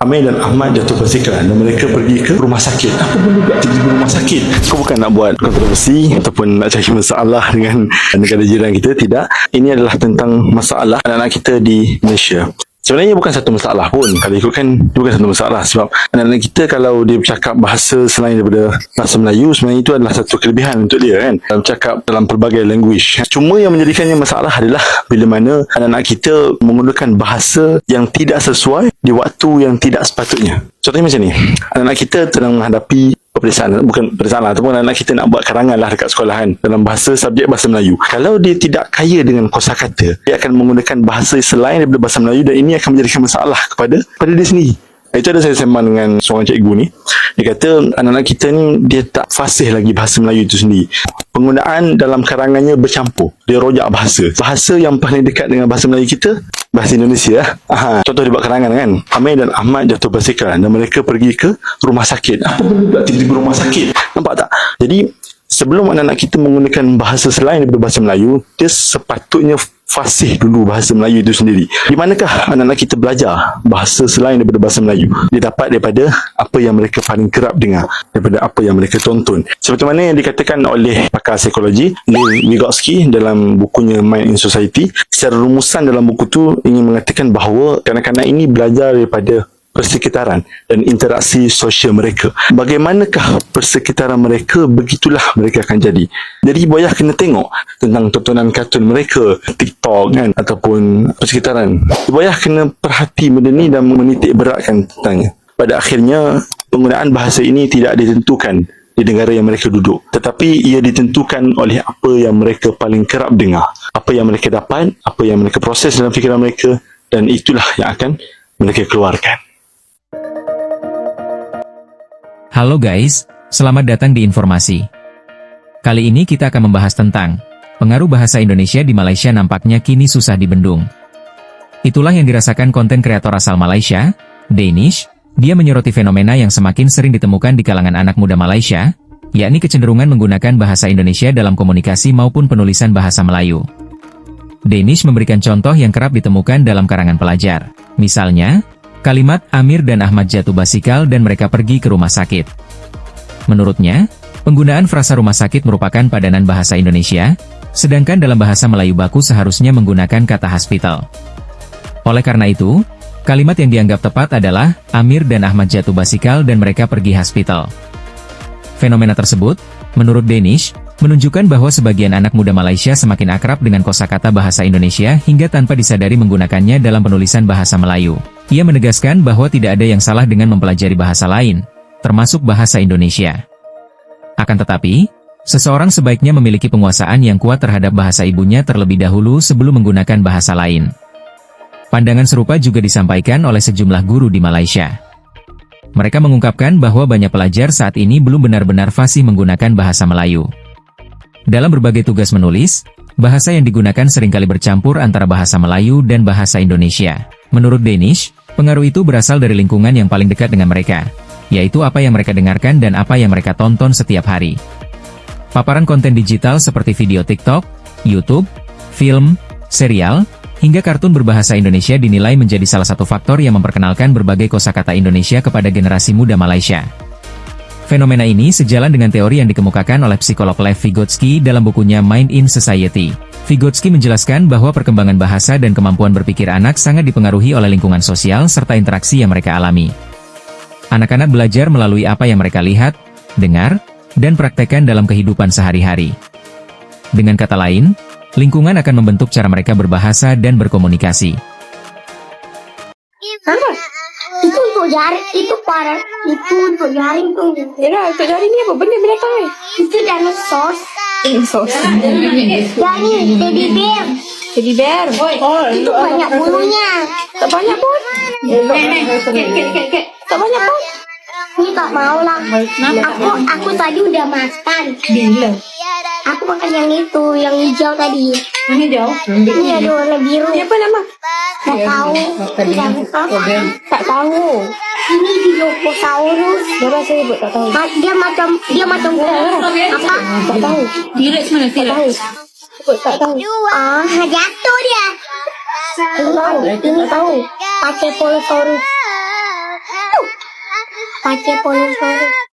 Amir dan Ahmad jatuh basikal dan mereka pergi ke rumah sakit. Apa boleh buat pergi ke rumah sakit? Aku bukan nak buat kontroversi ataupun nak cari masalah dengan negara jiran kita, tidak. Ini adalah tentang masalah anak-anak kita di Malaysia. Sebenarnya bukan satu masalah pun. Kalau ikutkan, bukan satu masalah. Sebab anak-anak kita kalau dia bercakap bahasa selain daripada bahasa Melayu, sebenarnya itu adalah satu kelebihan untuk dia kan. Dalam cakap dalam pelbagai language. Cuma yang menjadikannya masalah adalah bila mana anak-anak kita menggunakan bahasa yang tidak sesuai di waktu yang tidak sepatutnya. Contohnya macam ni. Anak-anak kita sedang menghadapi peperiksaan, bukan peperiksaan lah, ataupun anak kita nak buat karangan lah dekat sekolahan dalam subjek bahasa Melayu. Kalau dia tidak kaya dengan kosakata, dia akan menggunakan bahasa selain daripada bahasa Melayu dan ini akan menjadikan masalah kepada dia sendiri. Itu ada saya sembang dengan seorang cikgu ni. Dia kata anak-anak kita ni dia tak fasih lagi bahasa Melayu itu sendiri. Penggunaan dalam karangannya bercampur. Dia rojak bahasa. Bahasa yang paling dekat dengan bahasa Melayu kita, bahasa Indonesia. Contoh dia buat karangan kan. Amir dan Ahmad jatuh basikal dan mereka pergi ke rumah sakit. Apa boleh buat tiba-tiba ke rumah sakit? Nampak tak? Jadi sebelum anak-anak kita menggunakan bahasa selain daripada bahasa Melayu, dia sepatutnya fasih dulu bahasa Melayu itu sendiri. Di manakah anak-anak kita belajar bahasa selain daripada bahasa Melayu? Dia dapat daripada apa yang mereka paling kerap dengar, daripada apa yang mereka tonton. Seperti mana yang dikatakan oleh pakar psikologi Neil Vygotsky dalam bukunya Mind in Society. Secara rumusan dalam buku tu ingin mengatakan bahawa kanak-kanak ini belajar daripada persekitaran dan interaksi sosial mereka. Bagaimanakah persekitaran mereka, begitulah mereka akan jadi. Jadi Boyah kena tengok tentang tontonan kartun mereka, TikTok kan, ataupun persekitaran. Boyah kena perhati benda ni dan menitik beratkan tentangnya. Pada akhirnya, penggunaan bahasa ini tidak ditentukan di negara yang mereka duduk, tetapi ia ditentukan oleh apa yang mereka paling kerap dengar, apa yang mereka dapat, apa yang mereka proses dalam fikiran mereka, dan itulah yang akan mereka keluarkan. Halo guys, selamat datang di Informasi. Kali ini kita akan membahas tentang pengaruh bahasa Indonesia di Malaysia nampaknya kini susah dibendung. Itulah yang dirasakan konten kreator asal Malaysia, Danish. Dia menyoroti fenomena yang semakin sering ditemukan di kalangan anak muda Malaysia, yakni kecenderungan menggunakan bahasa Indonesia dalam komunikasi maupun penulisan bahasa Melayu. Danish memberikan contoh yang kerap ditemukan dalam karangan pelajar. Misalnya, kalimat Amir dan Ahmad jatuh basikal dan mereka pergi ke rumah sakit. Menurutnya, penggunaan frasa rumah sakit merupakan padanan bahasa Indonesia, sedangkan dalam bahasa Melayu baku seharusnya menggunakan kata hospital. Oleh karena itu, kalimat yang dianggap tepat adalah Amir dan Ahmad jatuh basikal dan mereka pergi hospital. Fenomena tersebut, menurut Danish, menunjukkan bahwa sebagian anak muda Malaysia semakin akrab dengan kosakata bahasa Indonesia hingga tanpa disadari menggunakannya dalam penulisan bahasa Melayu. Ia menegaskan bahwa tidak ada yang salah dengan mempelajari bahasa lain, termasuk bahasa Indonesia. Akan tetapi, seseorang sebaiknya memiliki penguasaan yang kuat terhadap bahasa ibunya terlebih dahulu sebelum menggunakan bahasa lain. Pandangan serupa juga disampaikan oleh sejumlah guru di Malaysia. Mereka mengungkapkan bahwa banyak pelajar saat ini belum benar-benar fasih menggunakan bahasa Melayu. Dalam berbagai tugas menulis, bahasa yang digunakan seringkali bercampur antara bahasa Melayu dan bahasa Indonesia. Menurut Danish, pengaruh itu berasal dari lingkungan yang paling dekat dengan mereka, yaitu apa yang mereka dengarkan dan apa yang mereka tonton setiap hari. Paparan konten digital seperti video TikTok, YouTube, film, serial, hingga kartun berbahasa Indonesia dinilai menjadi salah satu faktor yang memperkenalkan berbagai kosakata Indonesia kepada generasi muda Malaysia. Fenomena ini sejalan dengan teori yang dikemukakan oleh psikolog Lev Vygotsky dalam bukunya Mind in Society. Vygotsky menjelaskan bahwa perkembangan bahasa dan kemampuan berpikir anak sangat dipengaruhi oleh lingkungan sosial serta interaksi yang mereka alami. Anak-anak belajar melalui apa yang mereka lihat, dengar, dan praktekkan dalam kehidupan sehari-hari. Dengan kata lain, lingkungan akan membentuk cara mereka berbahasa dan berkomunikasi. Itu untuk jaring, itu para itu untuk jaring tuh. Yalah, untuk jaring ni apa? Benda binatang ni. Itu dinosaur. Dinosaur. Jadi teddy bear. Teddy bear. Oh, Itu banyak bulunya. tak banyak pun. Tak banyak pun. Ini tak mau lah. Aku tadi udah makan. Bila? Aku makan yang itu, yang hijau tadi. Ini jauh. Ini ada warna biru. Siapa nama? Tak tahu. Tak tahu. Ini Dilophosaurus. Darah saya buat tak tahu. Dia macam apa? Tak tahu. T-Rex mana Tak T-Rex? tahu. Sebut tak tahu. Jatuh dia. Tak tahu. Tak tahu. Pachycephalosaurus. pakai polo sore.